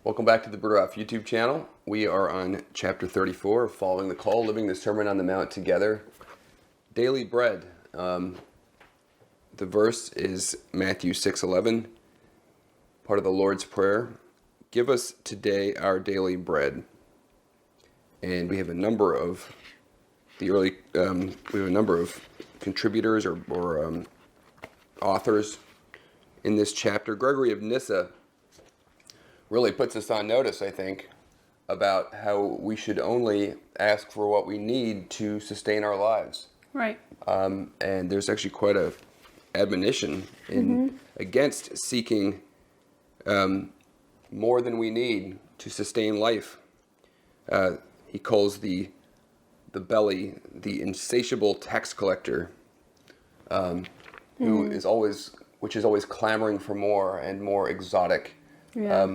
Welcome back to the Bruderhof YouTube channel. We are on chapter 34, Following the Call, Living the Sermon on the Mount Together. Daily bread. The verse is Matthew 6:11, part of the Lord's Prayer. Give us today our daily bread. And we have a number of contributors or authors in this chapter. Gregory of Nyssa really puts us on notice, I think, about how we should only ask for what we need to sustain our lives. Right. And there's actually quite a admonition against seeking more than we need to sustain life. He calls the belly the insatiable tax collector, which is always clamoring for more and more exotic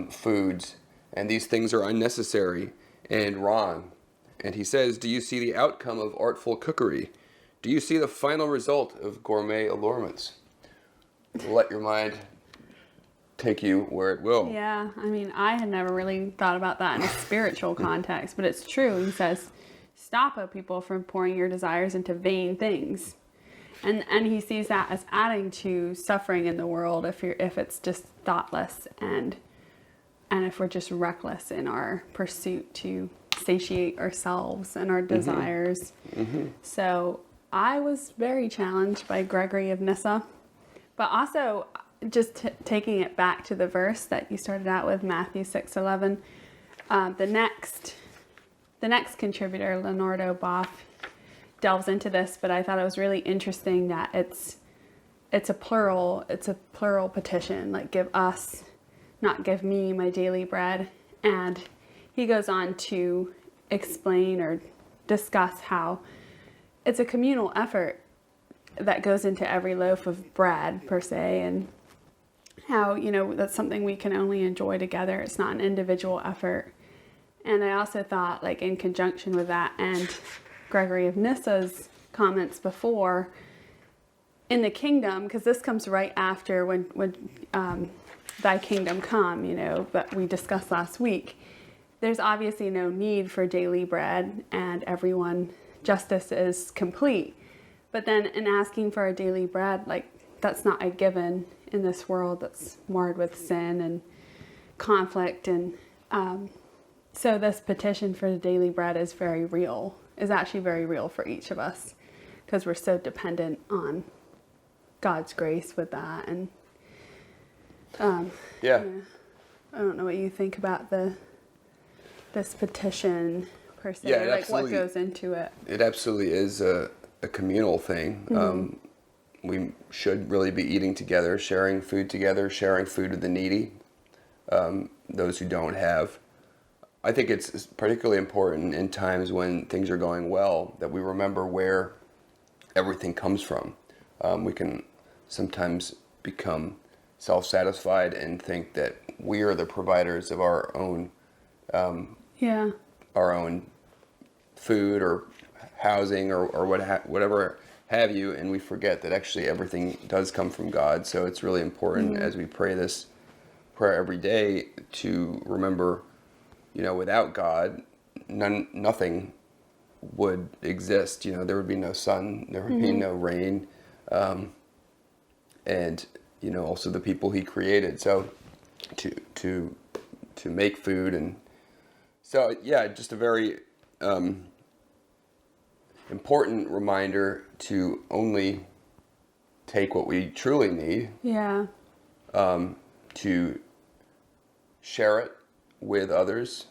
foods, and these things are unnecessary and wrong. And he says, do you see the outcome of artful cookery? Do you see the final result of gourmet allurements? Let your mind take you where it will. Yeah, I mean, I had never really thought about that in a spiritual context, but it's true. He says, stop, O people, from pouring your desires into vain things. And he sees that as adding to suffering in the world if it's just thoughtless and if we're just reckless in our pursuit to satiate ourselves and our desires. So I was very challenged by Gregory of Nyssa, but also just taking it back to the verse that you started out with, Matthew 6:11. The next contributor, Leonardo Boff, delves into this, but I thought it was really interesting that it's a plural petition, like give us, not give me, my daily bread. And he goes on to explain or discuss how it's a communal effort that goes into every loaf of bread per se, and how, that's something we can only enjoy together. It's not an individual effort. And I also thought, like, in conjunction with that and Gregory of Nyssa's comments before, in the kingdom, because this comes right after when thy kingdom come, that we discussed last week, there's obviously no need for daily bread and justice is complete. But then in asking for a daily bread, like, that's not a given in this world that's marred with sin and conflict. And so this petition for the daily bread is actually very real for each of us, because we're so dependent on God's grace with that. And I don't know what you think about this petition per se, what goes into it. It absolutely is a communal thing. We should really be eating together, sharing food together, sharing food with the needy, those who don't have. I think it's particularly important in times when things are going well that we remember where everything comes from. We can sometimes become self-satisfied and think that we are the providers of our own food or housing or whatever have you, and we forget that actually everything does come from God. So it's really important as we pray this prayer every day to remember, without God, nothing would exist. There would be no sun, there would be no rain, and also the people He created. So to make food, and so just a very important reminder to only take what we truly need. To share it with others,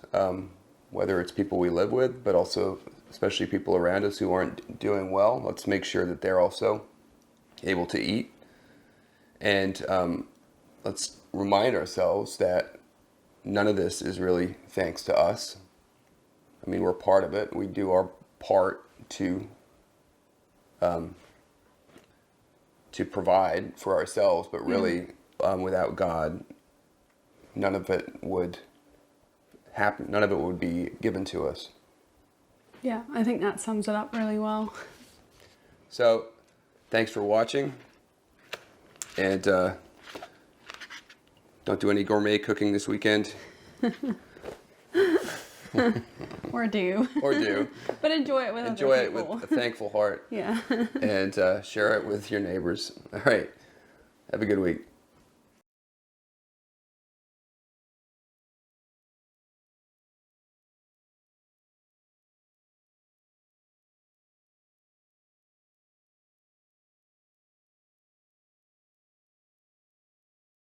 whether it's people we live with, but also especially people around us who aren't doing well. Let's make sure that they're also able to eat. And let's remind ourselves that none of this is really thanks to us. I mean, we're part of it. We do our part to provide for ourselves, but really, without God, none of it would happen. None of it would be given to us. Yeah, I think that sums it up really well. So, thanks for watching, and don't do any gourmet cooking this weekend. Or do. Or do. But enjoy it with Enjoy other it with people. a thankful heart. Yeah. And share it with your neighbors. All right. Have a good week.